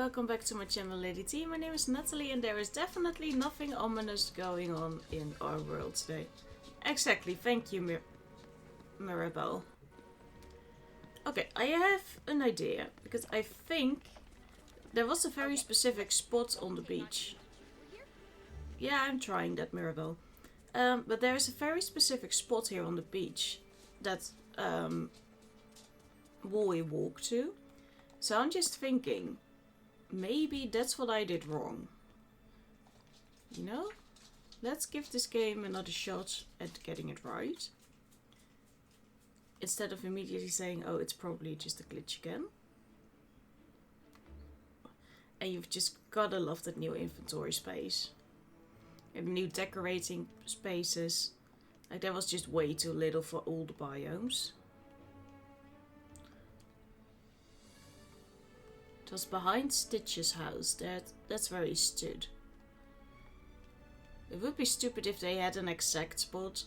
welcome back to my channel, Lady T. My name is Natalie and there is definitely nothing ominous going on in our world today. Exactly, thank you, Mirabelle. Okay, I have an idea, because I think there was a very specific spot on the beach. Yeah, I'm trying that, Mirabelle. But there is a very specific spot here on the beach that Wally walked to. So I'm just thinking, maybe that's what I did wrong. You know? Let's give this game another shot at getting it right. Instead of immediately saying, oh, it's probably just a glitch again. And you've just gotta love that new inventory space. And new decorating spaces. Like, that was just way too little for all the biomes. It was behind Stitch's house. That's where he stood. It would be stupid if they had an exact spot.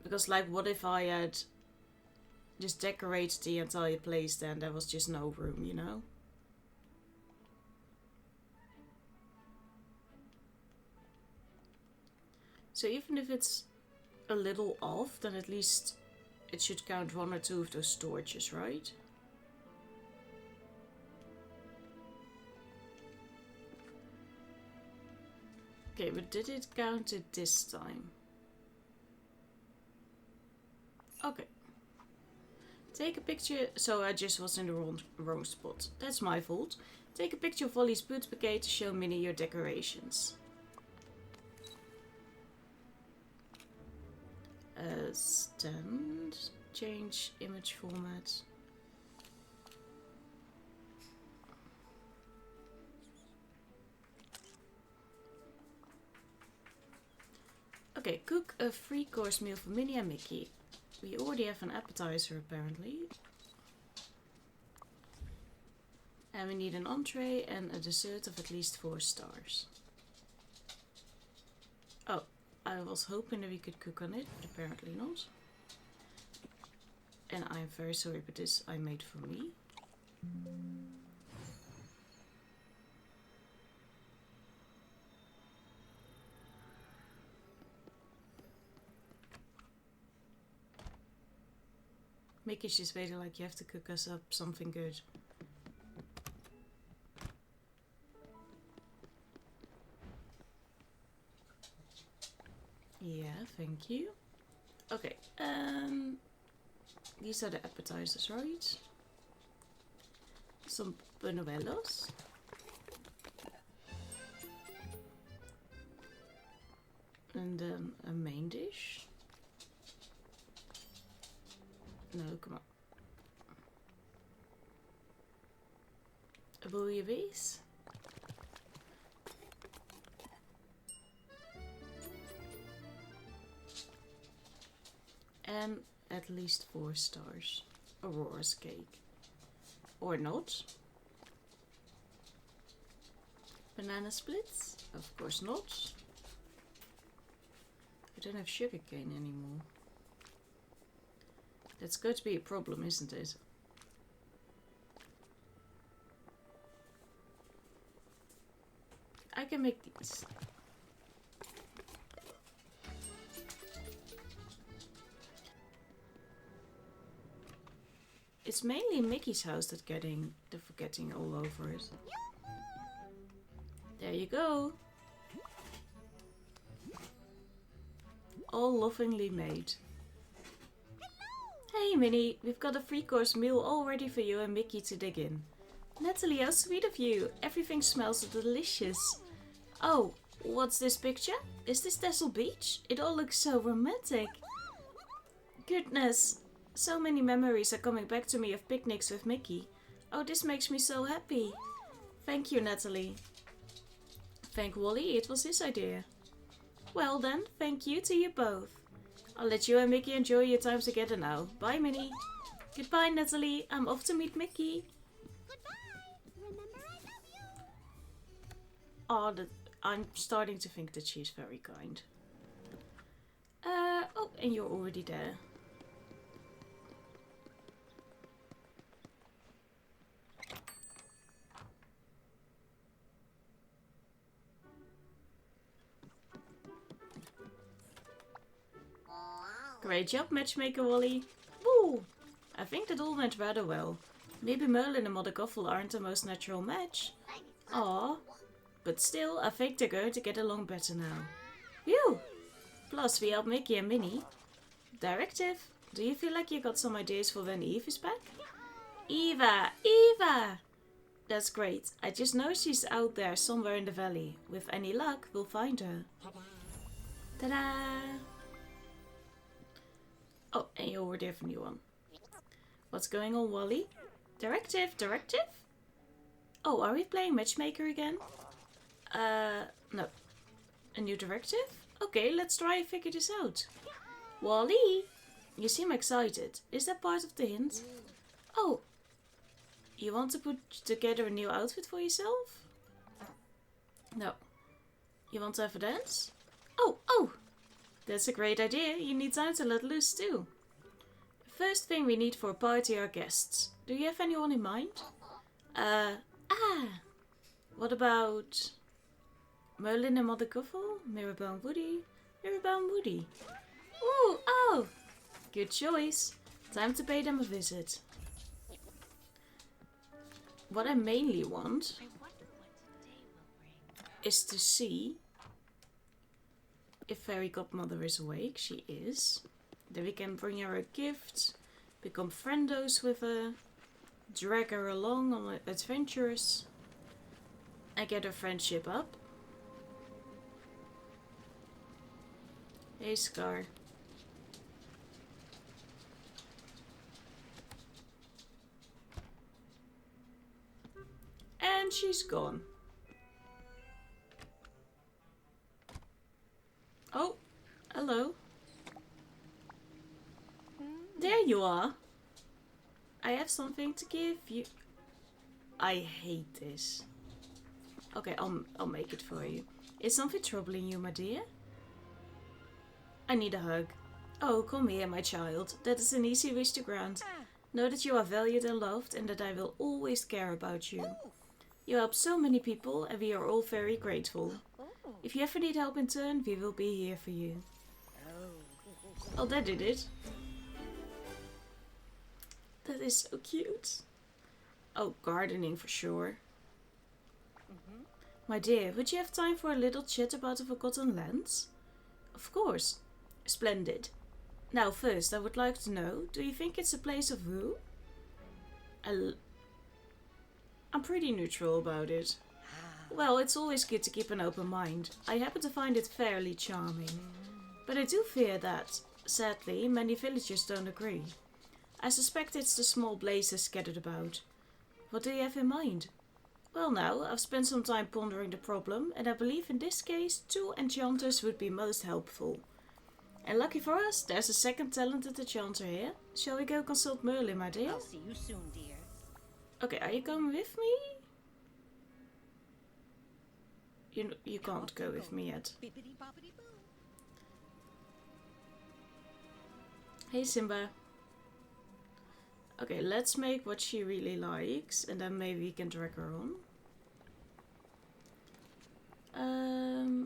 Because, like, what if I had just decorated the entire place then? There was just no room, you know? So even if it's a little off, then at least it should count one or two of those storages, right? Okay, but did it count it this time? Okay. Take a picture. So I just was in the wrong spot. That's my fault. Take a picture of Wally's boots bouquet to show Minnie your decorations. Stand. Change image format. Okay, cook a 3-course meal for Minnie and Mickey. We already have an appetizer apparently. And we need an entree and a dessert of at least 4 stars. Oh, I was hoping that we could cook on it, but apparently not. And I'm very sorry, but this I made for me. Mickey's just waiting like you have to cook us up something good. Yeah, thank you. Okay, these are the appetizers, right? Some buñuelos. And then a main dish. No, come on. A bouillabaisse. And at least 4 stars. Aurora's cake. Or not. Banana splits? Of course not. I don't have sugarcane anymore. That's going to be a problem, isn't it? I can make these. It's mainly Mickey's house that's getting the forgetting all over it. There you go. All lovingly made. Hey Minnie, we've got a 3-course meal all ready for you and Mickey to dig in. Natalie, how sweet of you. Everything smells delicious. Oh, what's this picture? Is this Tessel Beach? It all looks so romantic. Goodness, so many memories are coming back to me of picnics with Mickey. Oh, this makes me so happy. Thank you, Natalie. Thank Wally, it was his idea. Well then, thank you to you both. I'll let you and Mickey enjoy your time together now. Bye, Minnie. Goodbye, Nathalie. I'm off to meet Mickey. Goodbye. Remember, I love you. Oh, I'm starting to think that she's very kind. Oh, and you're already there. Great job, matchmaker Wally. Woo! I think that all went rather well. Maybe Merlin and Mother Gothel aren't the most natural match. Aww. But still, I think they're going to get along better now. Phew! Plus, we helped Mickey and Minnie. Directive, do you feel like you got some ideas for when Eve is back? Eva! Eva! That's great. I just know she's out there somewhere in the valley. With any luck, we'll find her. Ta-da! Oh, and you already have a new one. What's going on, Wally? Directive, directive? Oh, are we playing matchmaker again? No. A new directive? Okay, let's try and figure this out. Wally! You seem excited. Is that part of the hint? Oh. You want to put together a new outfit for yourself? No. You want to have a dance? Oh! That's a great idea. You need time to let loose too. First thing we need for a party are guests. Do you have anyone in mind? What about Merlin and Mother Gothel? Mirabelle and Woody? Mirabelle and Woody. Ooh, oh! Good choice. Time to pay them a visit. What I mainly want is to see if Fairy Godmother is awake. She is. Then we can bring her a gift, become friendos with her, drag her along on adventures, and get her friendship up. Hey, Scar. And she's gone. Oh, hello. There you are. I have something to give you. I hate this. Okay, I'll make it for you. Is something troubling you, my dear? I need a hug. Oh, come here, my child. That is an easy wish to grant. Know that you are valued and loved, and that I will always care about you. You help so many people, and we are all very grateful. If you ever need help in turn, we will be here for you. Oh, that did it. That is so cute. Oh, gardening for sure. My dear, would you have time for a little chat about the Forgotten Lands? Of course. Splendid. Now first, I would like to know, do you think it's a place of who? I'm pretty neutral about it. Well, it's always good to keep an open mind. I happen to find it fairly charming. But I do fear that, sadly, many villagers don't agree. I suspect it's the small blazes scattered about. What do you have in mind? Well now, I've spent some time pondering the problem, and I believe in this case 2 enchanters would be most helpful. And lucky for us, there's a second talented enchanter here. Shall we go consult Merlin, my dear? I'll see you soon, dear. Okay, are you coming with me? You can't go with me yet. Hey Simba. Okay, let's make what she really likes, and then maybe we can drag her on.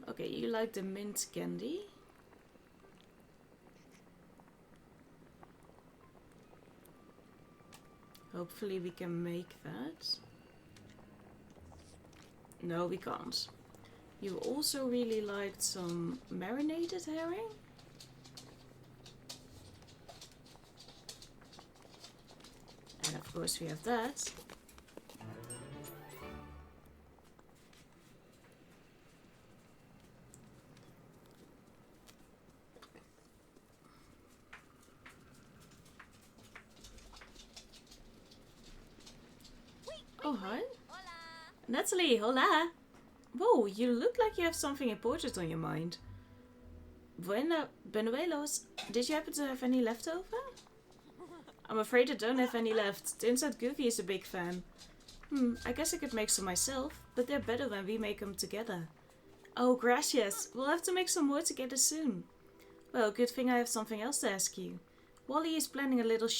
Okay, you like the mint candy. Hopefully we can make that. No, we can't. You also really liked some marinated herring? And of course we have that. Oh, hi. Hola. Nathalie, hola. Whoa, you look like you have something important on your mind. Buenos. Did you happen to have any left over? I'm afraid I don't have any left. Turns out Goofy is a big fan. I guess I could make some myself, but they're better when we make them together. Oh, gracias. We'll have to make some more together soon. Well, good thing I have something else to ask you. Wally is planning a little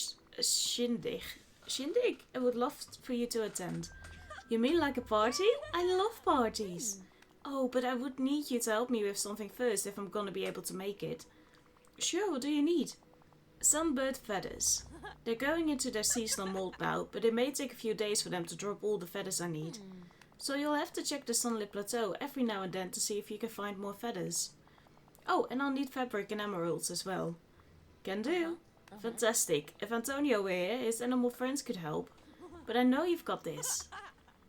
shindig. Shindig? I would love for you to attend. You mean like a party? I love parties. Oh, but I would need you to help me with something first if I'm gonna be able to make it. Sure, what do you need? Sunbird feathers. They're going into their seasonal mold now, but it may take a few days for them to drop all the feathers I need. So you'll have to check the sunlit plateau every now and then to see if you can find more feathers. Oh, and I'll need fabric and emeralds as well. Can do. Fantastic. If Antonio were here, his animal friends could help. But I know you've got this.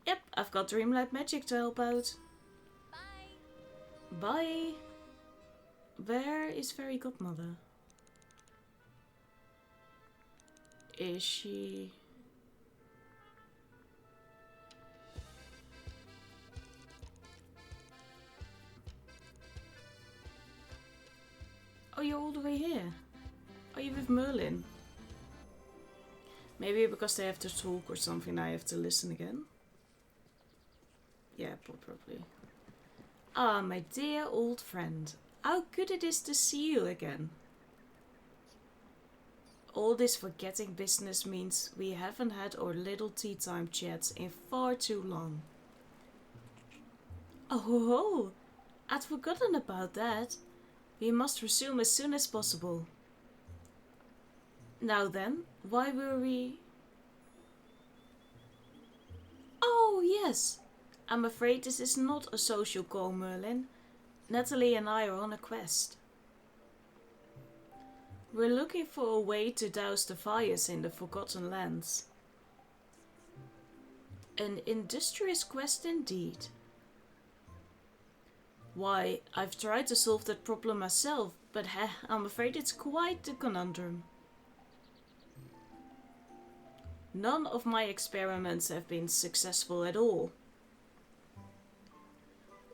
Yep, I've got Dreamlight magic to help out. Bye. Bye. Where is Fairy Godmother? Is she... Oh, you're all the way here. Are you with Merlin? Maybe because they have to talk or something, I have to listen again. Yeah, probably. Ah, my dear old friend. How good it is to see you again. All this forgetting business means we haven't had our little tea time chats in far too long. Oh ho ho! I'd forgotten about that. We must resume as soon as possible. Now then, why were we... Oh yes! I'm afraid this is not a social call, Merlin. Nathalie and I are on a quest. We're looking for a way to douse the fires in the Forgotten Lands. An industrious quest indeed. Why, I've tried to solve that problem myself, but I'm afraid it's quite a conundrum. None of my experiments have been successful at all.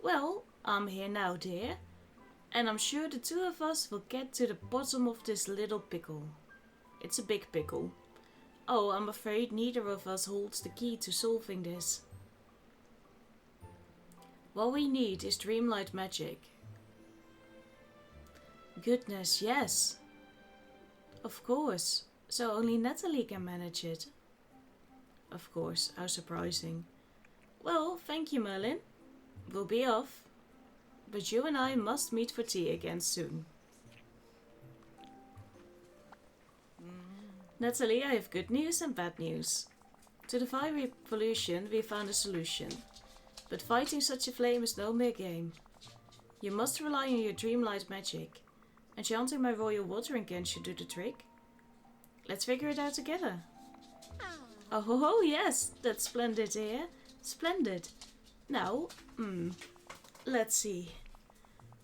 Well, I'm here now, dear. And I'm sure the two of us will get to the bottom of this little pickle. It's a big pickle. Oh, I'm afraid neither of us holds the key to solving this. What we need is Dreamlight magic. Goodness, yes. Of course. So only Nathalie can manage it. Of course, how surprising. Well, thank you, Merlin. We'll be off. But you and I must meet for tea again soon. Nathalie, I have good news and bad news. To the fiery pollution, we found a solution. But fighting such a flame is no mere game. You must rely on your Dreamlight magic. Enchanting my royal watering can should do the trick. Let's figure it out together. Oh ho ho, yes, that's splendid here. Splendid. Now, let's see.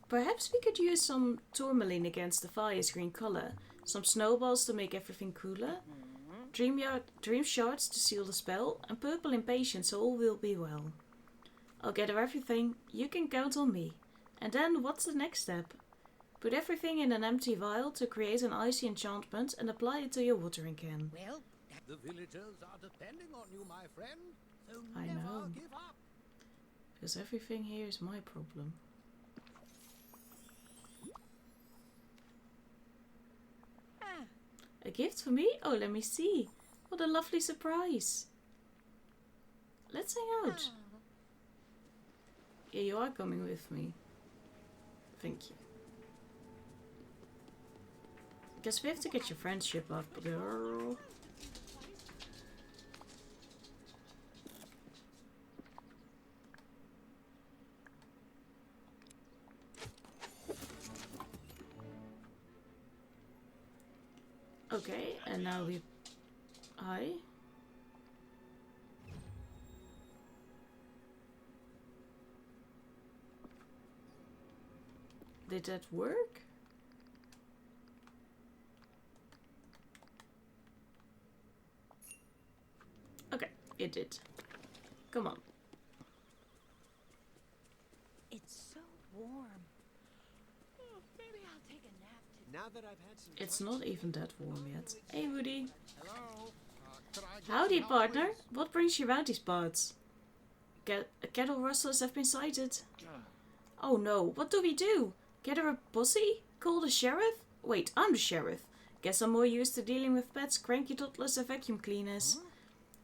Perhaps we could use some tourmaline against the fire's green color, some snowballs to make everything cooler, dream shards to seal the spell, and purple impatience, so all will be well. I'll gather everything, you can count on me. And then, what's the next step? Put everything in an empty vial to create an icy enchantment and apply it to your watering can. Well, the villagers are depending on you, my friend, so I never know. give up. Because everything here is my problem. A gift for me? Oh, let me see. What a lovely surprise. Let's hang out. Yeah, you are coming with me. Thank you. Guess we have to get your friendship up, girl. Okay, and now we... Did that work? Okay, it did. Come on. It's so warm. Oh, maybe I'll take a nap today. Now that I've had some It's not even that warm yet. Hey, Woody. Hello. Could I get Howdy, some help, partner. please? What brings you around these parts? Cattle rustlers have been sighted. Oh no, what do we do? Gather a posse? Call the sheriff? Wait, I'm the sheriff. Guess I'm more used to dealing with pets, cranky toddlers, and vacuum cleaners.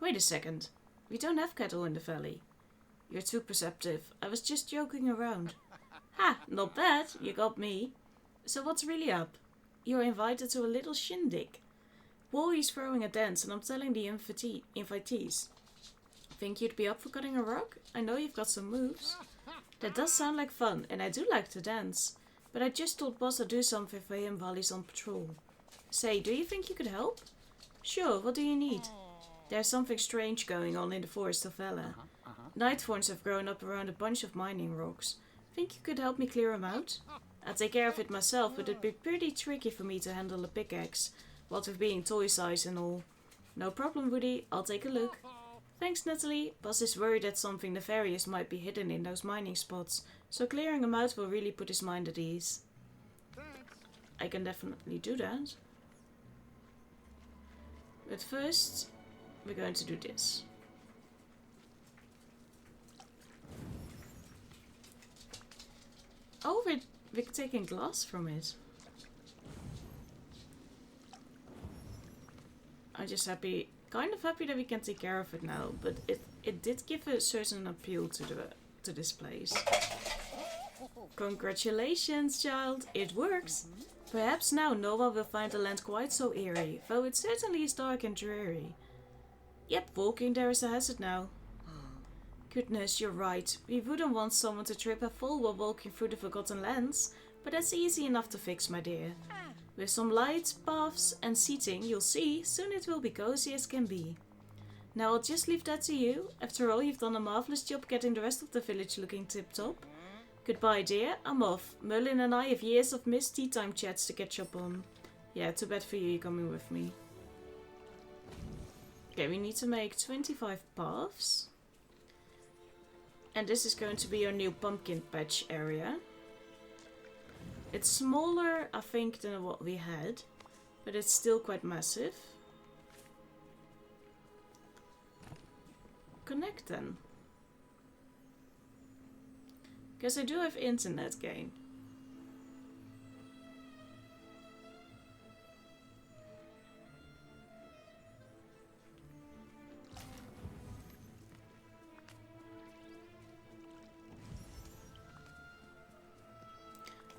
Wait a second. We don't have cattle in the valley. You're too perceptive. I was just joking around. Ha, not bad. You got me. So what's really up? You're invited to a little shindig. Wally's throwing a dance and I'm telling the invitees. Think you'd be up for cutting a rug? I know you've got some moves. That does sound like fun, and I do like to dance. But I just told Boss I'd do something for him while he's on patrol. Say, do you think you could help? Sure, what do you need? There's something strange going on in the forest of Vela. Night thorns have grown up around a bunch of mining rocks. Think you could help me clear them out? I'd take care of it myself, but it'd be pretty tricky for me to handle a pickaxe, what with being toy size and all. No problem, Woody. I'll take a look. Thanks, Nathalie. Boss is worried that something nefarious might be hidden in those mining spots, so clearing them out will really put his mind at ease. I can definitely do that. But first, we're going to do this. Oh, we're taking glass from it. I'm just kind of happy that we can take care of it now, but it did give a certain appeal to this place. Congratulations, child, it works. Perhaps now no one will find the land quite so eerie, though it certainly is dark and dreary. Yep, walking there is a hazard now. Goodness, you're right. We wouldn't want someone to trip and fall while walking through the Forgotten Lands, but that's easy enough to fix, my dear. With some lights, paths and seating, you'll see, soon it will be cozy as can be. Now I'll just leave that to you. After all, you've done a marvelous job getting the rest of the village looking tip-top. Goodbye, dear. I'm off. Merlin and I have years of missed tea time chats to catch up on. Yeah, too bad for you, you're coming with me. Okay, we need to make 25 paths. And this is going to be our new pumpkin patch area. It's smaller, I think, than what we had, but it's still quite massive. Connect then. Because I do have internet gain.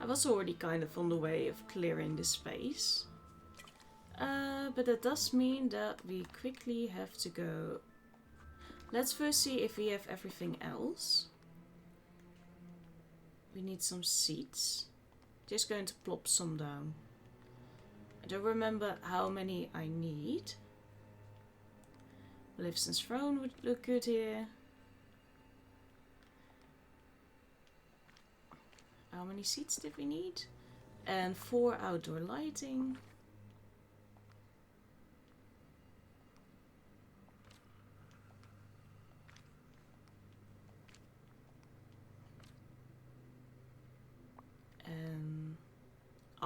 I was already kind of on the way of clearing this space. But that does mean that we quickly have to go. Let's first see if we have everything else. We need some seeds. Just going to plop some down. I don't remember how many I need. Maleficent's throne would look good here. How many seats did we need? And 4 outdoor lighting.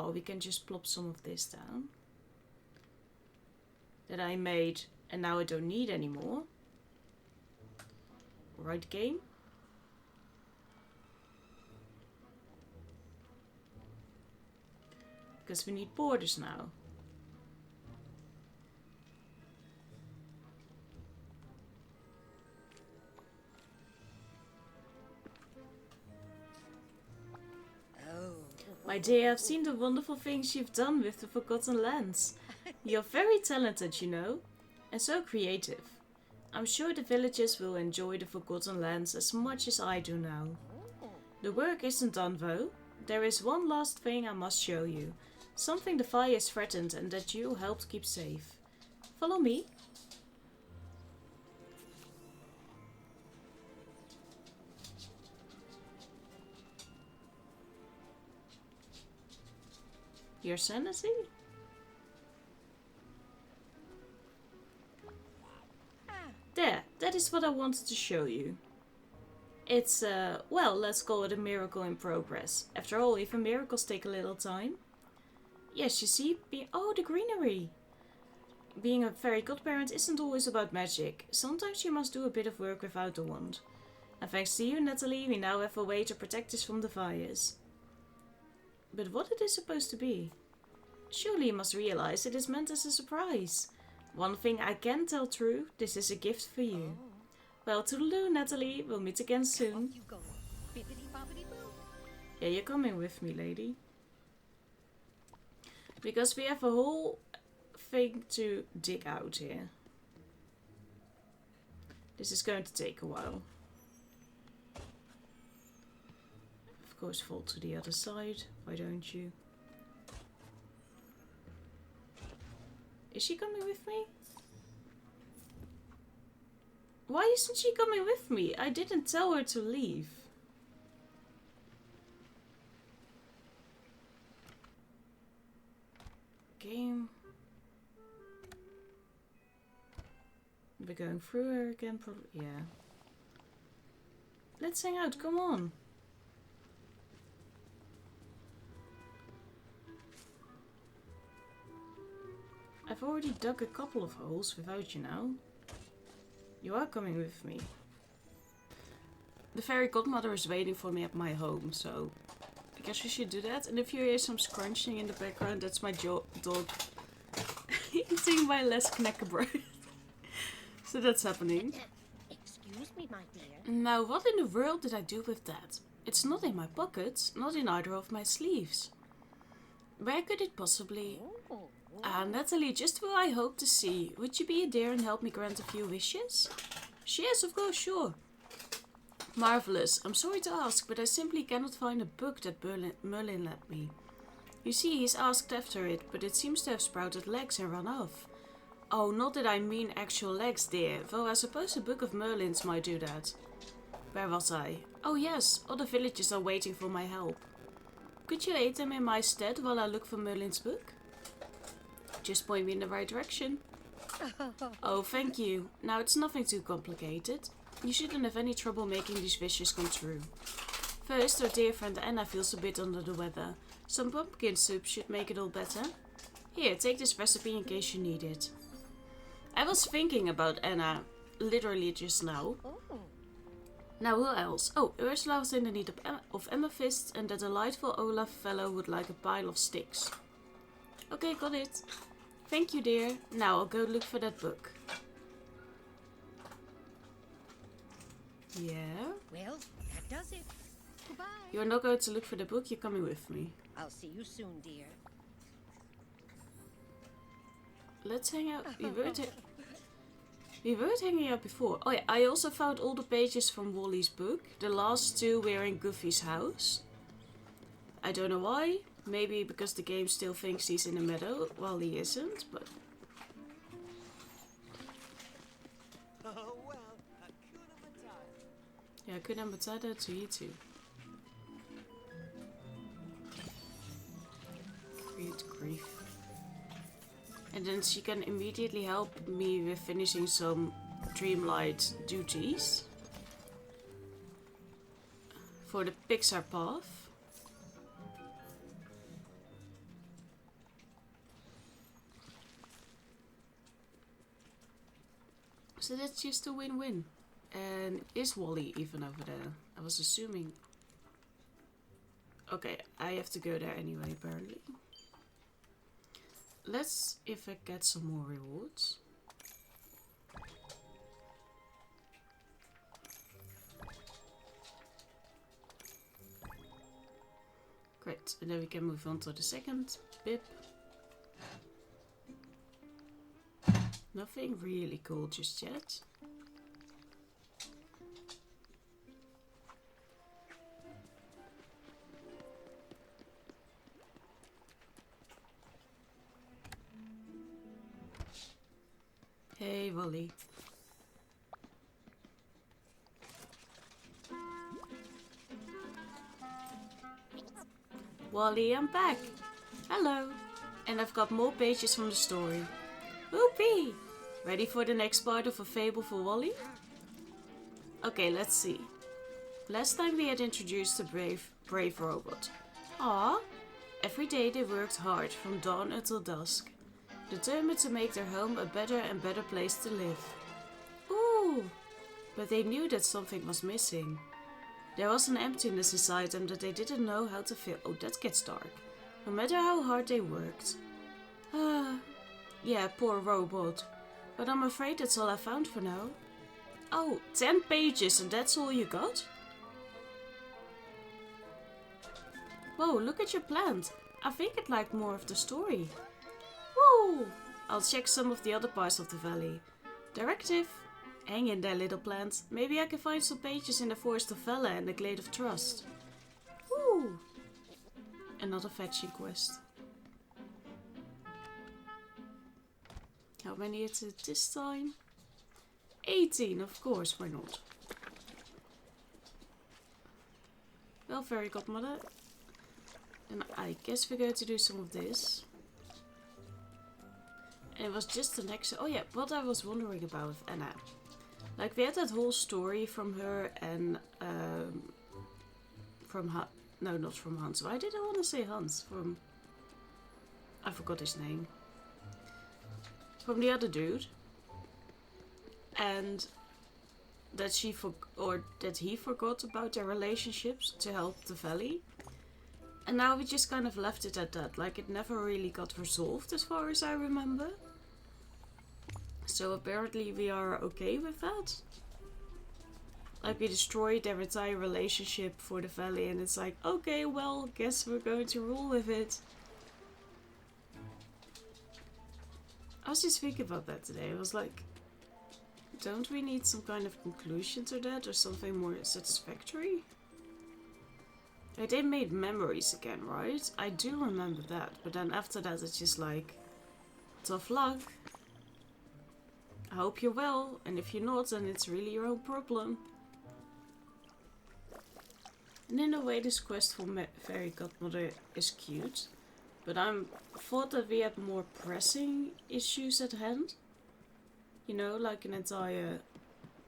Oh, we can just plop some of this down. That I made and now I don't need anymore. Right, game? Because we need borders now. My dear, I've seen the wonderful things you've done with the Forgotten Lands. You're very talented, you know, and so creative. I'm sure the villagers will enjoy the Forgotten Lands as much as I do now. The work isn't done though. There is one last thing I must show you. Something the fire is threatened and that you helped keep safe. Follow me. Your sanity? There, that is what I wanted to show you. It's, well, let's call it a miracle in progress. After all, even miracles take a little time. Yes, you see, oh, the greenery. Being a fairy godparent isn't always about magic. Sometimes you must do a bit of work without a wand. And thanks to you, Nathalie, we now have a way to protect us from the fires. But what it is supposed to be? Surely you must realize it is meant as a surprise. One thing I can tell true, this is a gift for you. Well, toodaloo, Nathalie. We'll meet again soon. Yeah, you're coming with me, lady. Because we have a whole thing to dig out here. This is going to take a while. Of course, fall to the other side. Why don't you? Is she coming with me? Why isn't she coming with me? I didn't tell her to leave. Game. We're going through her again, probably. Yeah. Let's hang out, come on. I've already dug a couple of holes without you now. You are coming with me. The fairy godmother is waiting for me at my home, so I guess we should do that. And if you hear some scrunching in the background, that's my dog eating my last knackerbread. So that's happening. Excuse me, my dear. Now, what in the world did I do with that? It's not in my pockets, not in either of my sleeves. Where could it possibly... Ah, Nathalie, just who I hope to see. Would you be a dear and help me grant a few wishes? Yes, of course, sure. Marvelous. I'm sorry to ask, but I simply cannot find a book that Merlin lent me. You see, he's asked after it, but it seems to have sprouted legs and run off. Oh, not that I mean actual legs, dear, though I suppose a book of Merlin's might do that. Where was I? Oh yes, all the villagers are waiting for my help. Could you aid them in my stead while I look for Merlin's book? Just point me in the right direction. Oh, thank you. Now, it's nothing too complicated. You shouldn't have any trouble making these wishes come true. First, our dear friend Anna feels a bit under the weather. Some pumpkin soup should make it all better. Here, take this recipe in case you need it. I was thinking about Anna literally just now. Now, who else? Oh, Ursula was in the need of amethyst, and the delightful Olaf fellow would like a pile of sticks. Okay, got it. Thank you, dear. Now I'll go look for that book. Yeah? Well, that does it. Goodbye. You're not going to look for the book, you're coming with me. I'll see you soon, dear. Let's hang out. We weren't hanging out before. Oh yeah, I also found all the pages from Wally's book. The last two were in Goofy's house. I don't know why. Maybe because the game still thinks he's in the meadow while he isn't, but... Oh, well, Hakuna Matata. Yeah, Hakuna Matata to you too. Great grief. And then she can immediately help me with finishing some Dreamlight duties. For the Pixar path. So that's just a win-win. And is Wally even over there? I was assuming... Okay, I have to go there anyway, apparently. Let's if I get some more rewards. Great, and then we can move on to the second bib. Nothing really cool just yet. Hey, Wally. Wally, I'm back. Hello. And I've got more pages from the story. Whoopee! Ready for the next part of A Fable for Wally? Okay, let's see. Last time we had introduced the brave robot. Ah, every day they worked hard from dawn until dusk, determined to make their home a better and better place to live. Ooh! But they knew that something was missing. There was an emptiness inside them that they didn't know how to fill. Oh, that gets dark. No matter how hard they worked. Yeah, poor robot. But I'm afraid that's all I found for now. Oh, 10 pages and that's all you got? Whoa, look at your plant. I think I'd like more of the story. Woo! I'll check some of the other parts of the valley. Directive! Hang in there, little plant. Maybe I can find some pages in the Forest of Vela and the Glade of Trust. Woo! Another fetching quest. How many is it this time? 18, of course, why not? Well, Fairy Godmother. And I guess we're going to do some of this. And it was just the next... Oh yeah, what I was wondering about with Anna. Like, we had that whole story from her and... No, not from Hans. Why did I want to say Hans? From... I forgot his name. From the other dude. And... that he forgot about their relationships to help the valley. And now we just kind of left it at that. Like, it never really got resolved as far as I remember. So apparently we are okay with that. Like, we destroyed their entire relationship for the valley. And it's like, okay, well, guess we're going to roll with it. I was just thinking about that today. I was like, don't we need some kind of conclusion to that? Or something more satisfactory? Like, they made memories again, right? I do remember that. But then after that, it's just like, tough luck. I hope you're well. And if you're not, then it's really your own problem. And in a way, this quest for Fairy Godmother is cute. But I thought that we had more pressing issues at hand. You know, like an entire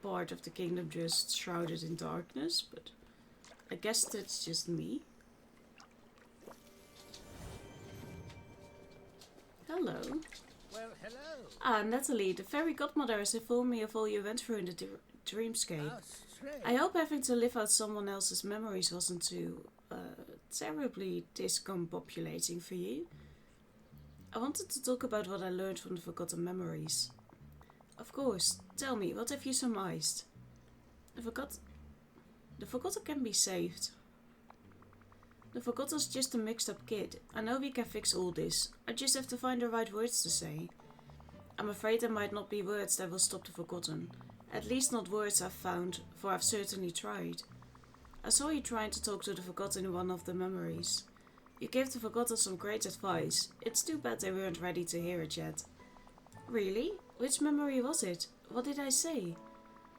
part of the kingdom just shrouded in darkness. But I guess that's just me. Hello. Well, hello. Ah, Nathalie, the Fairy Godmother has informed me of all you went through in the dreamscape. How strange. I hope having to live out someone else's memories wasn't too terribly discombobulating for you. I wanted to talk about what I learned from the forgotten memories. Of course, tell me, what have you surmised? The forgotten can be saved. The forgotten's just a mixed up kid. I know we can fix all this. I just have to find the right words to say. I'm afraid there might not be words that will stop the forgotten. At least not words I've found, for I've certainly tried. I saw you trying to talk to the forgotten in one of the memories. You gave the forgotten some great advice. It's too bad they weren't ready to hear it yet. Really? Which memory was it? What did I say?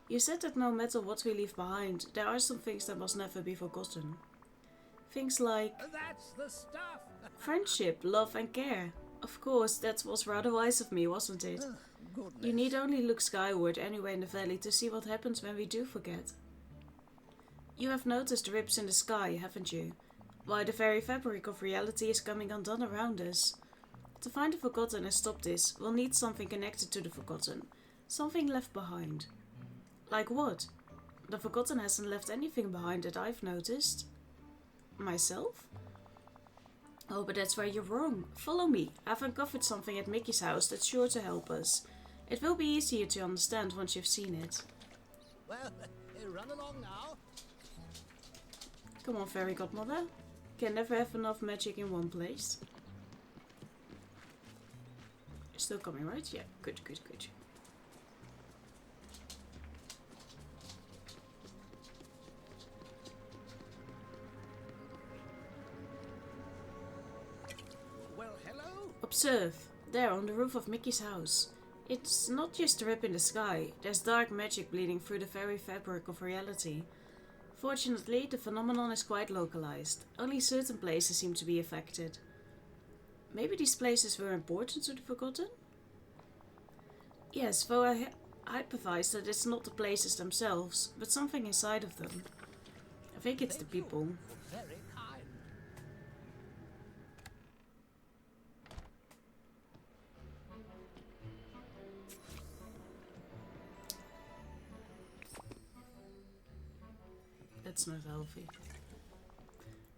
You said that no matter what we leave behind, there are some things that must never be forgotten. Things like... That's the stuff. friendship, love and care. Of course, that was rather wise of me, wasn't it? Goodness. You need only look skyward anywhere in the valley to see what happens when we do forget. You have noticed the rips in the sky, haven't you? Why the very fabric of reality is coming undone around us. To find the forgotten and stop this, we'll need something connected to the forgotten. Something left behind. Like what? The forgotten hasn't left anything behind that I've noticed. Myself? Oh, but that's where you're wrong. Follow me. I've uncovered something at Mickey's house that's sure to help us. It will be easier to understand once you've seen it. Well, run along now. Come on, Fairy Godmother. Can never have enough magic in one place. Still coming, right? Yeah, good. Well, hello. Observe. There, on the roof of Mickey's house. It's not just a rip in the sky. There's dark magic bleeding through the very fabric of reality. Fortunately, the phenomenon is quite localized. Only certain places seem to be affected. Maybe these places were important to the forgotten? Yes, though I hypothesize that it's not the places themselves, but something inside of them. I think it's the people. Very kind. That's not healthy.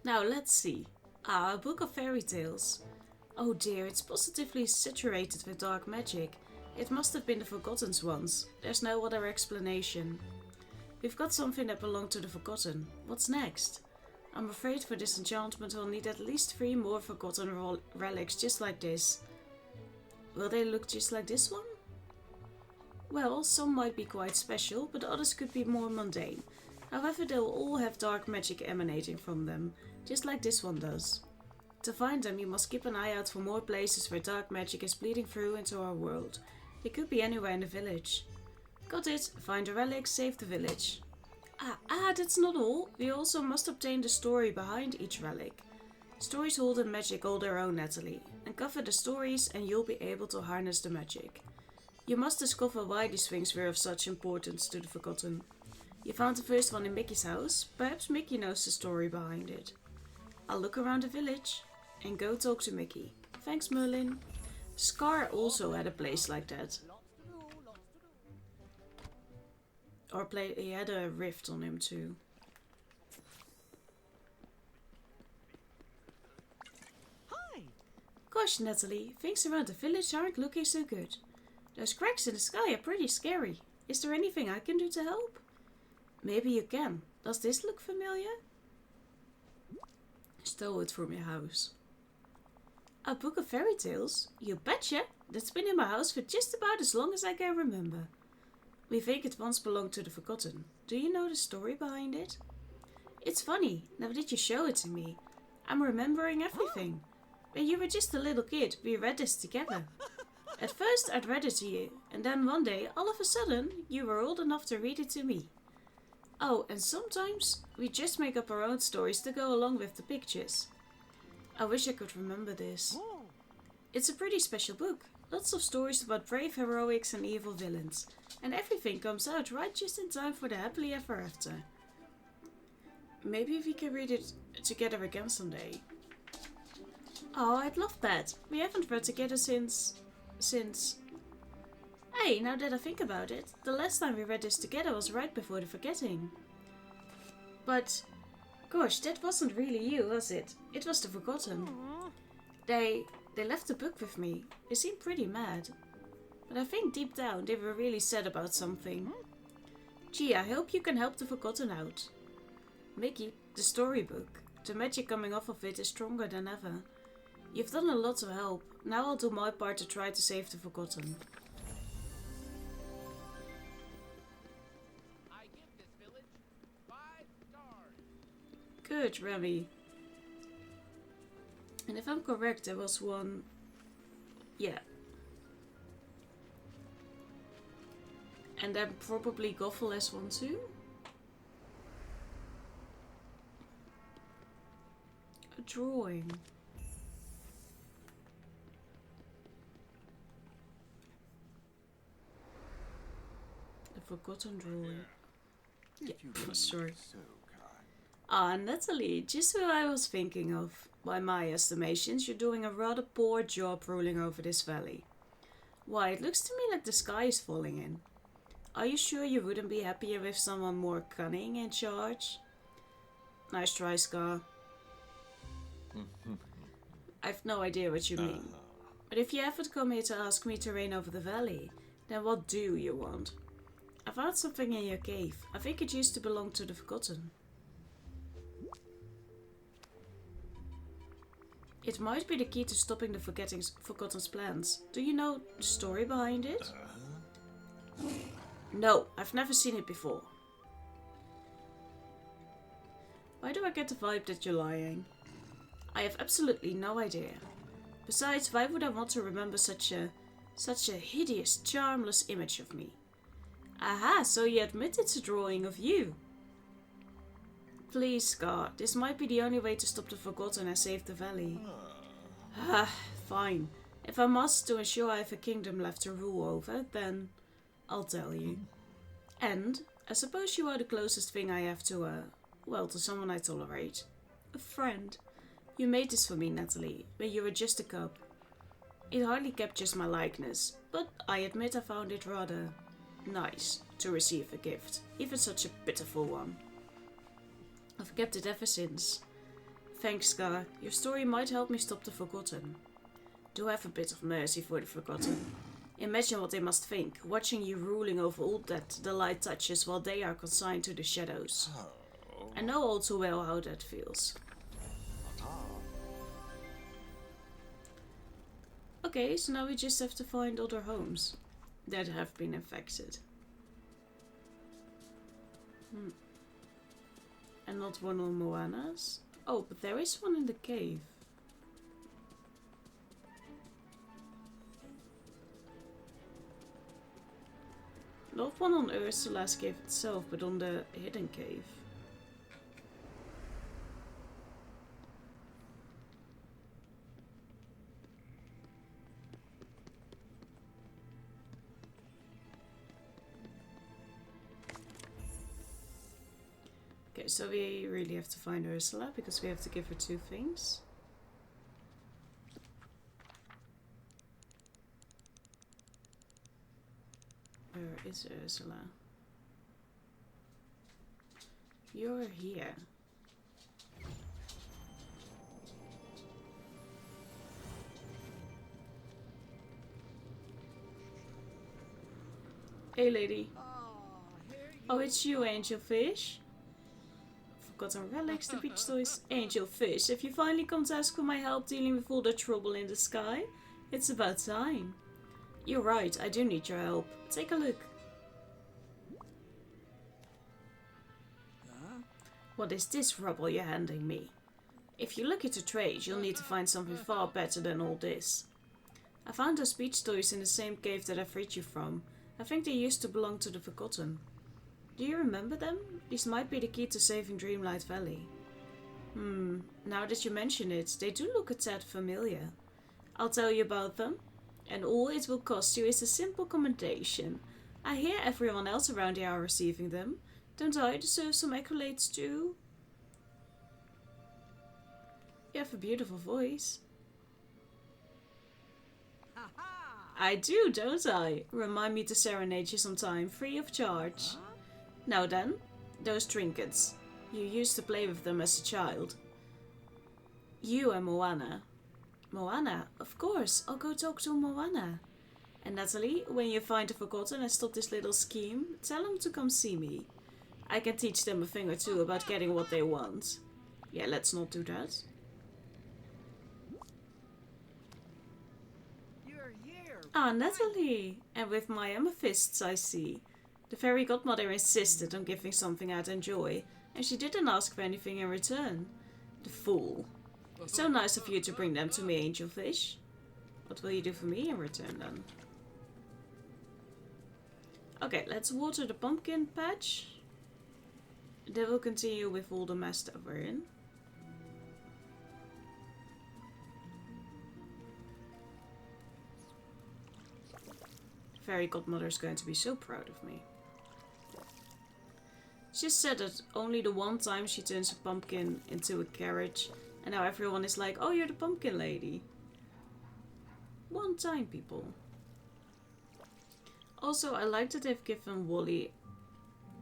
Now, let's see. Ah, a book of fairy tales. Oh dear, it's positively saturated with dark magic. It must have been the Forgotten's once. There's no other explanation. We've got something that belonged to the Forgotten. What's next? I'm afraid for this enchantment I'll need at least 3 more forgotten relics just like this. Will they look just like this one? Well, some might be quite special, but others could be more mundane. However, they'll all have dark magic emanating from them, just like this one does. To find them, you must keep an eye out for more places where dark magic is bleeding through into our world. They could be anywhere in the village. Got it. Find the relics, save the village. That's not all. We also must obtain the story behind each relic. Stories hold in magic all their own, Nathalie. Uncover the stories and you'll be able to harness the magic. You must discover why these things were of such importance to the Forgotten. You found the first one in Mickey's house. Perhaps Mickey knows the story behind it. I'll look around the village and go talk to Mickey. Thanks, Merlin. Scar also had a place like that. Or he had a rift on him too. Hi! Gosh, Nathalie, things around the village aren't looking so good. Those cracks in the sky are pretty scary. Is there anything I can do to help? Maybe you can. Does this look familiar? Stole it from your house. A book of fairy tales? You betcha! That's been in my house for just about as long as I can remember. We think it once belonged to the Forgotten. Do you know the story behind it? It's funny, now that you show it to me. I'm remembering everything. When you were just a little kid, we read this together. At first I'd read it to you, and then one day, all of a sudden, you were old enough to read it to me. Oh, and sometimes we just make up our own stories to go along with the pictures. I wish I could remember this. It's a pretty special book. Lots of stories about brave heroics and evil villains. And everything comes out right just in time for the happily ever after. Maybe we can read it together again someday. Oh, I'd love that. We haven't read together since... Hey, now that I think about it, the last time we read this together was right before the Forgetting. But, gosh, that wasn't really you, was it? It was the Forgotten. They left the book with me. They seemed pretty mad. But I think deep down they were really sad about something. Gee, I hope you can help the Forgotten out. Mickey, the storybook. The magic coming off of it is stronger than ever. You've done a lot to help. Now I'll do my part to try to save the Forgotten. I give this village 5 stars. Good, Remy. And if I'm correct, there was one... Yeah. And then probably Goffel has one too? A drawing. The Forgotten drawing. Yeah, sorry. Nathalie, just who I was thinking of. By my estimations, you're doing a rather poor job ruling over this valley. Why, it looks to me like the sky is falling in. Are you sure you wouldn't be happier with someone more cunning in charge? Nice try, Scar. I've no idea what you mean. But if you haven't come here to ask me to reign over the valley, then what do you want? I found something in your cave. I think it used to belong to the Forgotten. It might be the key to stopping the Forgotten's plans. Do you know the story behind it? No, I've never seen it before. Why do I get the vibe that you're lying? I have absolutely no idea. Besides, why would I want to remember such a hideous, charmless image of me? Aha, so you admit it's a drawing of you. Please, Scar, this might be the only way to stop the Forgotten and save the valley. Fine. If I must to ensure I have a kingdom left to rule over, then I'll tell you. And I suppose you are the closest thing I have to to someone I tolerate. A friend. You made this for me, Nathalie, when you were just a cub. It hardly captures my likeness, but I admit I found it rather nice to receive a gift, even such a pitiful one. I've kept it ever since. Thanks, Scar. Your story might help me stop the Forgotten. Do have a bit of mercy for the Forgotten. Imagine what they must think, watching you ruling over all that the light touches while they are consigned to the shadows. I know all too well how that feels. Okay, so now we just have to find other homes that have been infected. And not one on Moana's. Oh, but there is one in the cave. Not one on Ursula's cave itself, but on the hidden cave. Okay, so we really have to find Ursula because we have to give her 2 things. Where is Ursula? You're here. Hey lady. Oh, it's you, Angelfish. Forgotten relics, the beach toys. Angelfish, if you finally come to ask for my help dealing with all the trouble in the sky, it's about time. You're right, I do need your help. Take a look. What is this rubble you're handing me? If you look at the trade, you'll need to find something far better than all this. I found those beach toys in the same cave that I freed you from. I think they used to belong to the Forgotten. Do you remember them? These might be the key to saving Dreamlight Valley. Now that you mention it, they do look a tad familiar. I'll tell you about them, and all it will cost you is a simple commendation. I hear everyone else around here are receiving them. Don't I deserve some accolades too? You have a beautiful voice. I do, don't I? Remind me to serenade you sometime, free of charge. Now then, those trinkets. You used to play with them as a child. You and Moana. Moana, of course, I'll go talk to Moana. And Nathalie, when you find the Forgotten and stop this little scheme, tell them to come see me. I can teach them a thing or two about getting what they want. Yeah, let's not do that. Ah, Nathalie! And with my amethysts, I see. The fairy godmother insisted on giving something I'd enjoy, and she didn't ask for anything in return. The fool. So nice of you to bring them to me, Angelfish. What will you do for me in return, then? Okay, let's water the pumpkin patch. Then we'll continue with all the mess that we're in. Fairy godmother is going to be so proud of me. She said that only the one time she turns a pumpkin into a carriage, and now everyone is like, oh, you're the pumpkin lady. One time, people. Also, I like that they've given Wally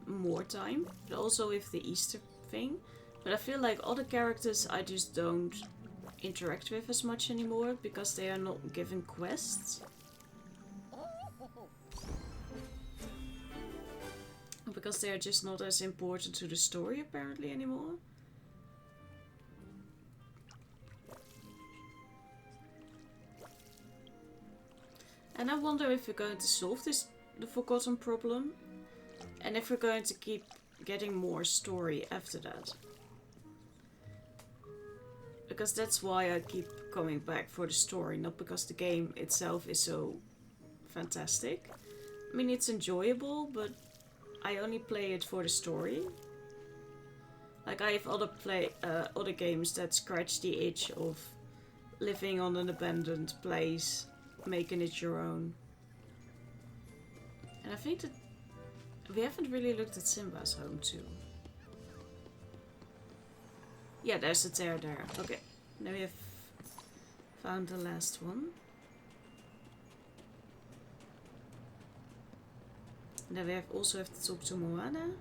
more time, but also with the Easter thing. But I feel like other characters I just don't interact with as much anymore because they are not given quests. Because they are just not as important to the story apparently anymore. And I wonder if we're going to solve the Forgotten problem, and if we're going to keep getting more story after that. Because that's why I keep coming back for the story, not because the game itself is so fantastic. I mean, it's enjoyable, but I only play it for the story. Like, I have other games that scratch the itch of living on an abandoned place, making it your own. And I think that we haven't really looked at Simba's home too. Yeah, there's a tear there. Okay, now we have found the last one. And then we also have to talk to Moana.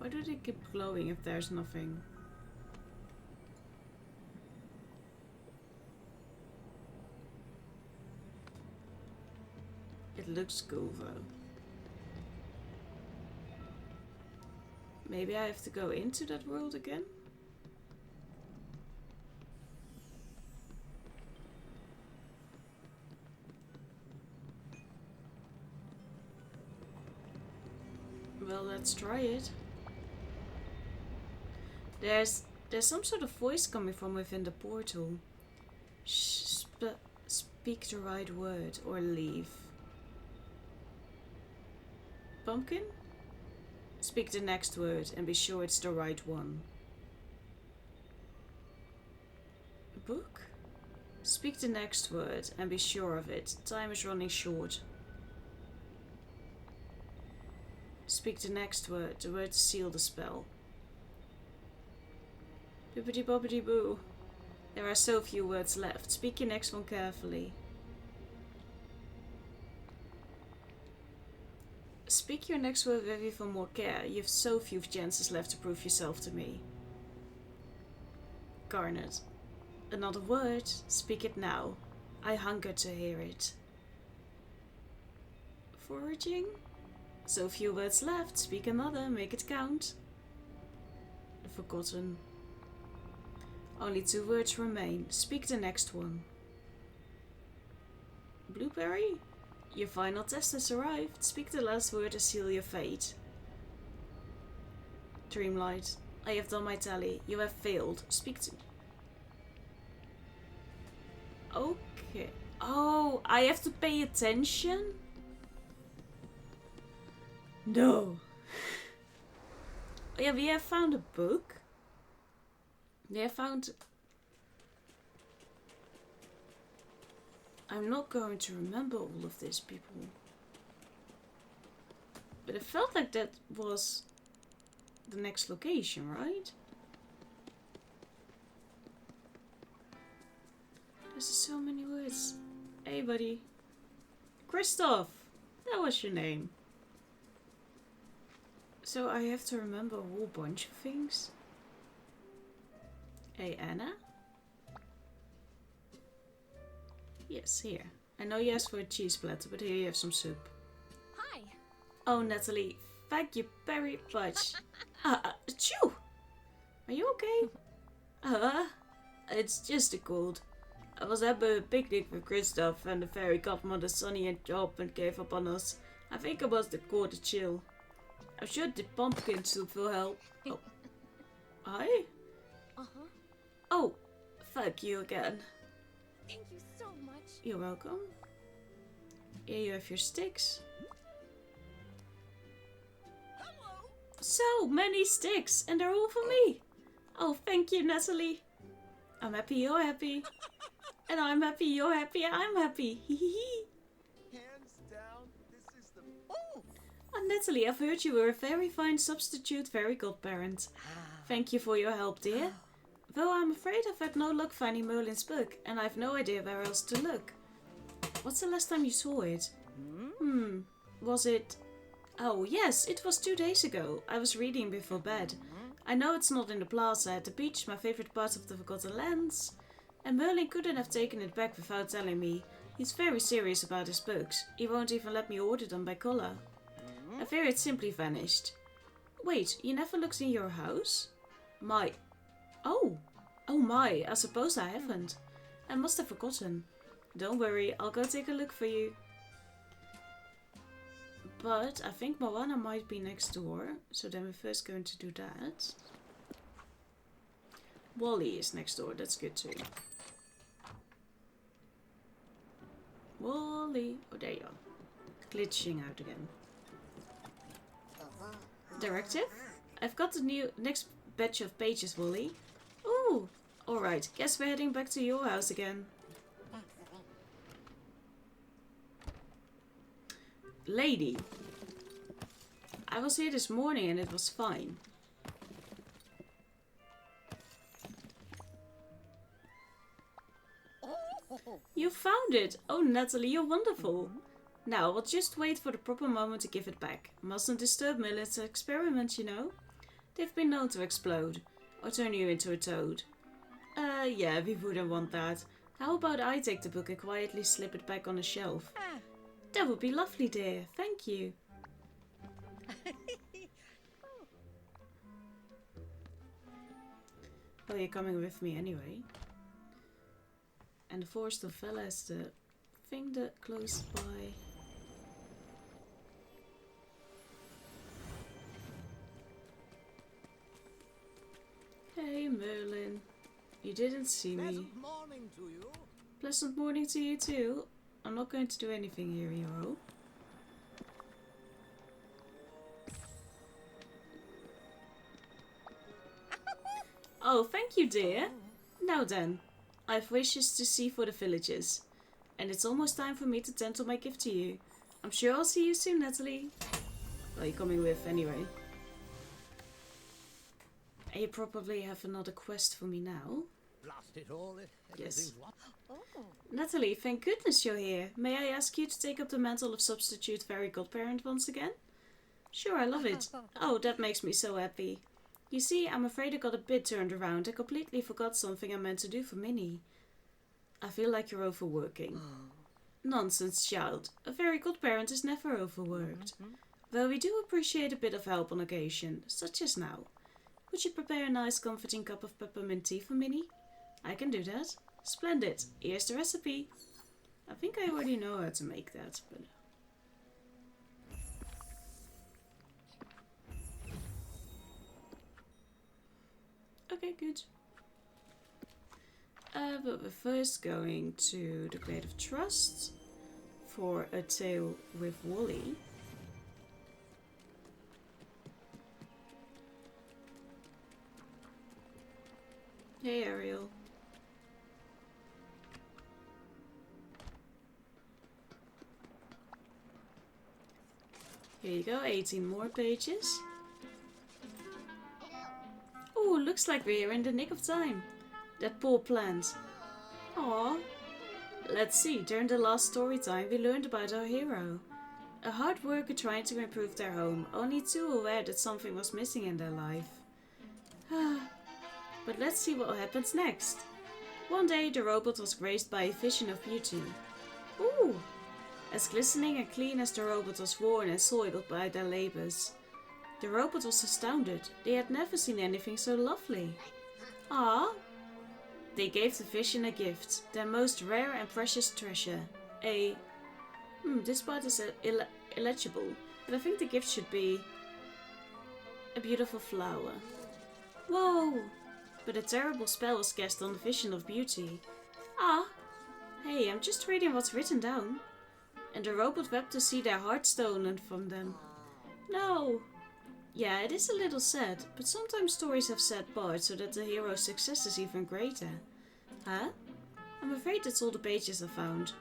Why do they keep glowing if there's nothing? It looks cool though. Maybe I have to go into that world again? Well, let's try it. There's some sort of voice coming from within the portal. Speak the right word or leave. Pumpkin? Speak the next word and be sure it's the right one. Book? Speak the next word and be sure of it. Time is running short. Speak the next word, the word to seal the spell. Bibbidi bobbidi boo. There are so few words left. Speak your next one carefully. Speak your next word with even more care. You have so few chances left to prove yourself to me. Garnet. Another word. Speak it now. I hunger to hear it. Foraging. So few words left. Speak another. Make it count. Forgotten. Only 2 words remain. Speak the next one. Blueberry? Your final test has arrived. Speak the last word and seal your fate. Dreamlight. I have done my tally. You have failed. Speak to... Okay. Oh, I have to pay attention? No. Oh yeah, we have found a book. We have found... I'm not going to remember all of this, people. But it felt like that was the next location, right? There's so many words. Hey, buddy. Christoph! That was your name. So I have to remember a whole bunch of things. Hey, Anna? Yes, here. I know you asked for a cheese platter, but here you have some soup. Hi. Oh, Nathalie, thank you very much. Achoo! Are you okay? It's just a cold. I was at a picnic with Christoph and the fairy godmother Sunny and Job and gave up on us. I think it was the quarter chill. I'm sure the pumpkin soup will help. Oh. Hi? Uh-huh. Oh, thank you again. Thank you so much. You're welcome. Here you have your sticks. Hello. So many sticks, and they're all for me. Oh, thank you, Nathalie. I'm happy you're happy. And I'm happy you're happy and I'm happy. Hee. Hands down, this is the... Oh, Nathalie, I've heard you were a very fine substitute fairy godparent. Thank you for your help, dear. Though I'm afraid I've had no luck finding Merlin's book, and I've no idea where else to look. What's the last time you saw it? Was it... Oh, yes, it was 2 days ago. I was reading before bed. I know it's not in the plaza at the beach, my favorite part of the Forgotten Lands. And Merlin couldn't have taken it back without telling me. He's very serious about his books. He won't even let me order them by color. I fear it simply vanished. Wait, you never looked in your house? My... Oh my, I suppose I haven't. I must have forgotten. Don't worry, I'll go take a look for you. But I think Moana might be next door, so then we're first going to do that. Wally is next door, that's good too. Wally, oh there you are. Glitching out again. Directive? I've got the next batch of pages, Wally. Ooh, alright, guess we're heading back to your house again. Lady. I was here this morning and it was fine. You found it! Oh, Nathalie, you're wonderful. Now, we'll just wait for the proper moment to give it back. Mustn't disturb Millet's experiment, you know. They've been known to explode, or turn you into a toad. Yeah, we wouldn't want that. How about I take the book and quietly slip it back on the shelf? Ah. That would be lovely, dear. Thank you. Oh, you're coming with me anyway. And the forest of Vela is the thing that close by. Hey, Merlin. You didn't see me. Pleasant morning to you. Pleasant morning to you too. I'm not going to do anything here, hero. Oh, thank you, dear. Now then, I've wishes to see for the villagers. And it's almost time for me to tend to my gift to you. I'm sure I'll see you soon, Nathalie. Well, you're coming with anyway. And you probably have another quest for me now. Blast it all. Yes. Oh. Nathalie, thank goodness you're here. May I ask you to take up the mantle of substitute fairy godparent once again? Sure, I love it. Oh, that makes me so happy. You see, I'm afraid I got a bit turned around and completely forgot something I meant to do for Minnie. I feel like you're overworking. Nonsense, child. A fairy godparent is never overworked. Though we do appreciate a bit of help on occasion, such as now. Would you prepare a nice comforting cup of peppermint tea for Minnie? I can do that. Splendid. Here's the recipe. I think I already know how to make that, but... Okay, good. But we're first going to the Glade of Trust for a tale with Wally. Hey, Ariel. Here you go, 18 more pages. Oh, looks like we're in the nick of time. That poor plant. Aww. Let's see, during the last story time we learned about our hero. A hard worker trying to improve their home, only too aware that something was missing in their life. But let's see what happens next. One day the robot was graced by a vision of beauty. Ooh! As glistening and clean as the robot was worn and soiled by their labors. The robot was astounded. They had never seen anything so lovely. Ah! They gave the vision a gift, their most rare and precious treasure. This part is illegible, but I think the gift should be a beautiful flower. Whoa! But a terrible spell was cast on the vision of beauty. Ah! Hey, I'm just reading what's written down. And the robot wept to see their heart stolen from them. No! Yeah, it is a little sad, but sometimes stories have sad parts so that the hero's success is even greater. Huh? I'm afraid that's all the pages I found.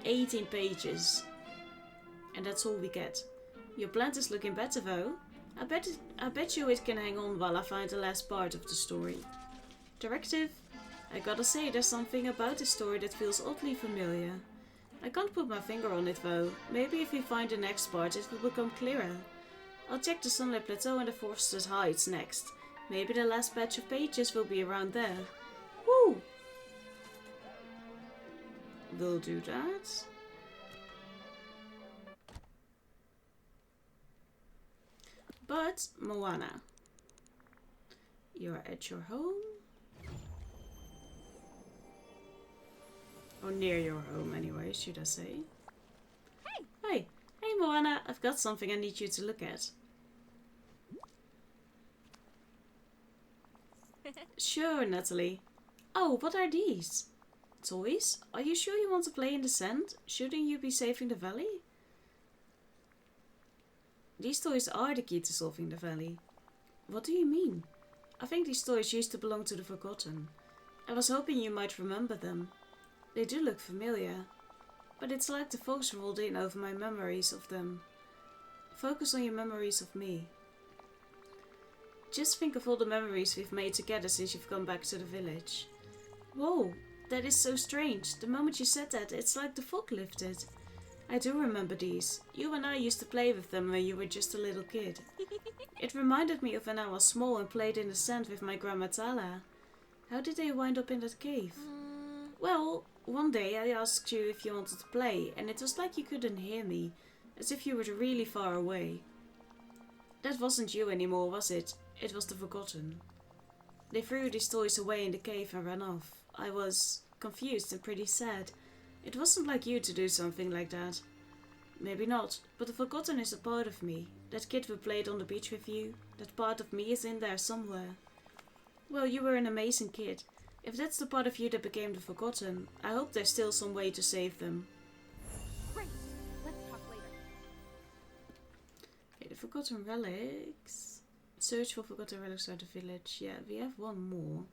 18 pages. And that's all we get. Your plant is looking better though. I bet you it can hang on while I find the last part of the story. Directive. I gotta say, there's something about this story that feels oddly familiar. I can't put my finger on it though. Maybe if we find the next part it will become clearer. I'll check the Sunlight Plateau and the Forester's Heights next. Maybe the last batch of pages will be around there. Woo! We'll do that. But, Moana, you're at your home? Or near your home anyway, should I say. Hey! Hey! Hey Moana, I've got something I need you to look at. Sure, Nathalie. Oh, what are these? Toys? Are you sure you want to play in the sand? Shouldn't you be saving the valley? These toys are the key to solving the valley. What do you mean? I think these toys used to belong to the Forgotten. I was hoping you might remember them. They do look familiar. But it's like the fogs rolled in over my memories of them. Focus on your memories of me. Just think of all the memories we've made together since you've come back to the village. Whoa, that is so strange. The moment you said that, it's like the fog lifted. I do remember these. You and I used to play with them when you were just a little kid. It reminded me of when I was small and played in the sand with my grandma Tala. How did they wind up in that cave? Well, one day I asked you if you wanted to play, and it was like you couldn't hear me, as if you were really far away. That wasn't you anymore, was it? It was the Forgotten. They threw these toys away in the cave and ran off. I was confused and pretty sad. It wasn't like you to do something like that. Maybe not, but the Forgotten is a part of me. That kid who played on the beach with you, that part of me is in there somewhere. Well, you were an amazing kid. If that's the part of you that became the Forgotten, I hope there's still some way to save them. Great. Let's talk later. Okay, the Forgotten Relics. Search for Forgotten Relics at the village. Yeah, we have one more.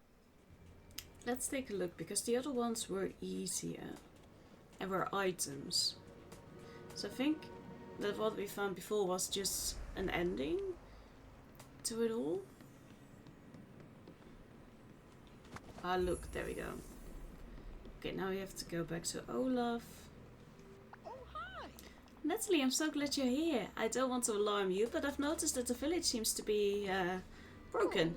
Let's take a look, because the other ones were easier. And were items. So I think that what we found before was just an ending to it all. Ah, look, there we go. Okay, now we have to go back to Olaf. Oh, hi! Nathalie, I'm so glad you're here. I don't want to alarm you, but I've noticed that the village seems to be broken.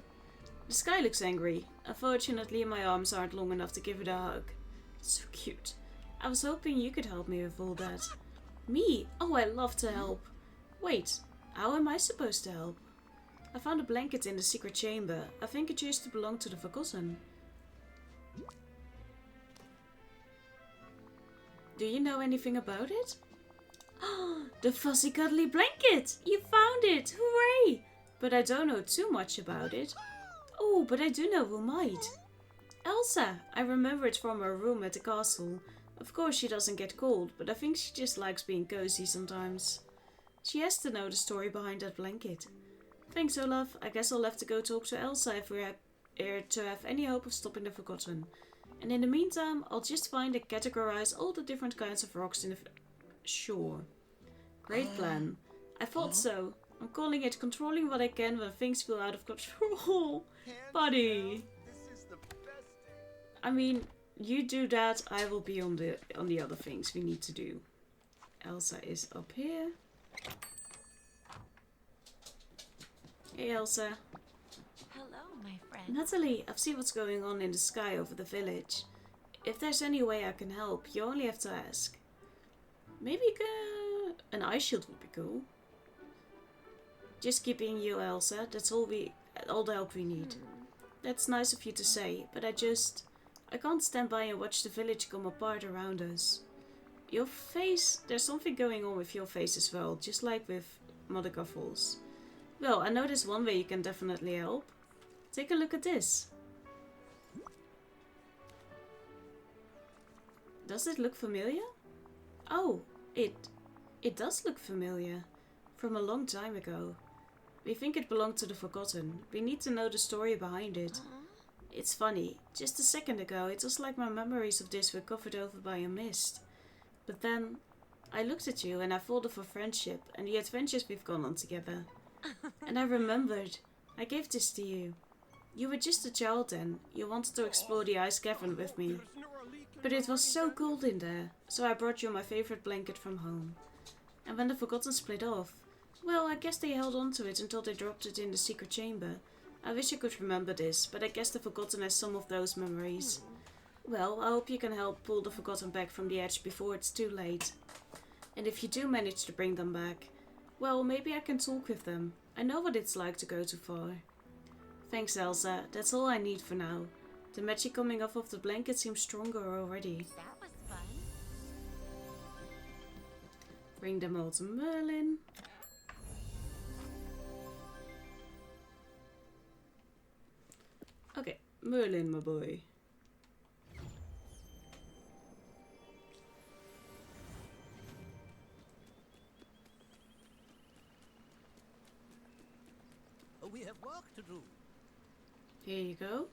The sky looks angry. Unfortunately, my arms aren't long enough to give it a hug. It's so cute. I was hoping you could help me with all that. Me? Oh, I love to help. Wait, how am I supposed to help? I found a blanket in the secret chamber. I think it used to belong to the Forgotten. Do you know anything about it? Oh, the fuzzy cuddly blanket! You found it! Hooray! But I don't know too much about it. Oh, but I do know who might. Elsa! I remember it from her room at the castle. Of course she doesn't get cold, but I think she just likes being cozy sometimes. She has to know the story behind that blanket. Thanks, Olaf. I guess I'll have to go talk to Elsa if we're here to have any hope of stopping the Forgotten. And in the meantime, I'll just find and categorize all the different kinds of rocks in the shore. Great plan. I thought so. I'm calling it controlling what I can when things feel out of control. Buddy. This is the best day. I mean, you do that, I will be on the other things we need to do. Elsa is up here. Hey Elsa. Hello, my friend. Nathalie, I've seen what's going on in the sky over the village. If there's any way I can help, you only have to ask. Maybe an ice shield would be cool. Just keeping you, Elsa. That's all the help we need. That's nice of you to say, but I can't stand by and watch the village come apart around us. Your face, there's something going on with your face as well, just like with Mother Guffles. Well, I know there's one way you can definitely help. Take a look at this. Does it look familiar? Oh, it does look familiar. From a long time ago. We think it belonged to the Forgotten. We need to know the story behind it. It's funny. Just a second ago, it was like my memories of this were covered over by a mist. But then, I looked at you and I thought of our friendship and the adventures we've gone on together. And I remembered. I gave this to you. You were just a child then. You wanted to explore the ice cavern with me. But it was so cold in there, so I brought you my favorite blanket from home. And when the Forgotten split off, well, I guess they held on to it until they dropped it in the secret chamber. I wish I could remember this, but I guess the Forgotten has some of those memories. Well, I hope you can help pull the Forgotten back from the edge before it's too late. And if you do manage to bring them back, well, maybe I can talk with them. I know what it's like to go too far. Thanks, Elsa. That's all I need for now. The magic coming off of the blanket seems stronger already. That was fun. Bring them all to Merlin. Okay, Merlin, my boy. We have work to do. Here you go.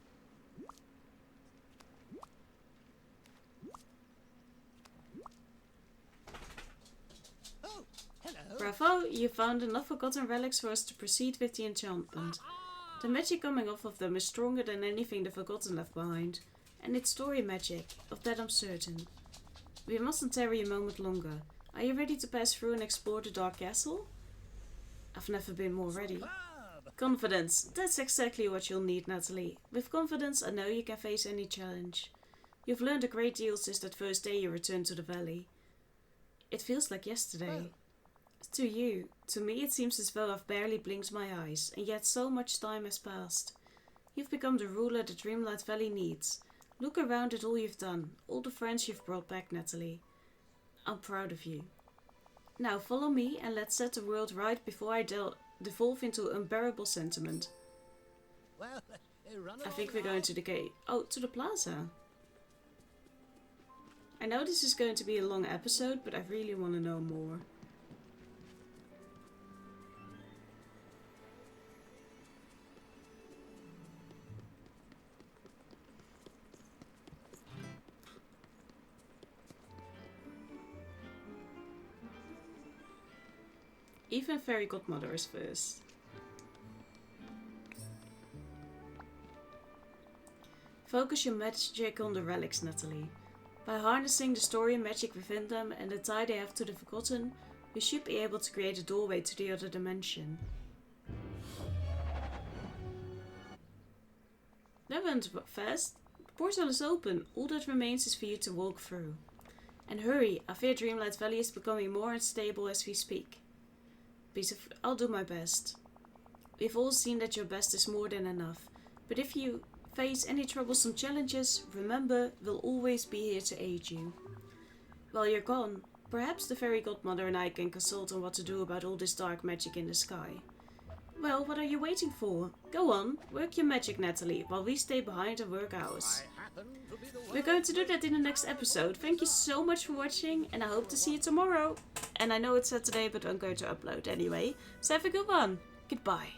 Oh, hello. Bravo, you found enough forgotten relics for us to proceed with the enchantment. The magic coming off of them is stronger than anything the Forgotten left behind. And it's story magic, of that I'm certain. We mustn't tarry a moment longer. Are you ready to pass through and explore the Dark Castle? I've never been more ready. Superb. Confidence. That's exactly what you'll need, Nathalie. With confidence, I know you can face any challenge. You've learned a great deal since that first day you returned to the valley. It feels like yesterday. To you. To me it seems as though I've barely blinked my eyes, and yet so much time has passed. You've become the ruler the Dreamlight Valley needs. Look around at all you've done, all the friends you've brought back, Nathalie. I'm proud of you. Now follow me and let's set the world right before I devolve into unbearable sentiment. Well, run I think along we're going to the gate. Oh, to the plaza. I know this is going to be a long episode, but I really want to know more. Even Fairy Godmother is first. Focus your magic on the relics, Nathalie. By harnessing the story and magic within them and the tie they have to the forgotten, we should be able to create a doorway to the other dimension. That went fast. The portal is open. All that remains is for you to walk through. And hurry, I fear Dreamlight Valley is becoming more unstable as we speak. I'll do my best. We've all seen that your best is more than enough, but if you face any troublesome challenges, remember, we'll always be here to aid you. While you're gone, perhaps the Fairy Godmother and I can consult on what to do about all this dark magic in the sky. Well, what are you waiting for? Go on, work your magic, Nathalie, while we stay behind and work ours. We're going to do that in the next episode. Thank you so much for watching, and I hope to see you tomorrow. And I know it's Saturday, but I'm going to upload anyway. So have a good one. Goodbye.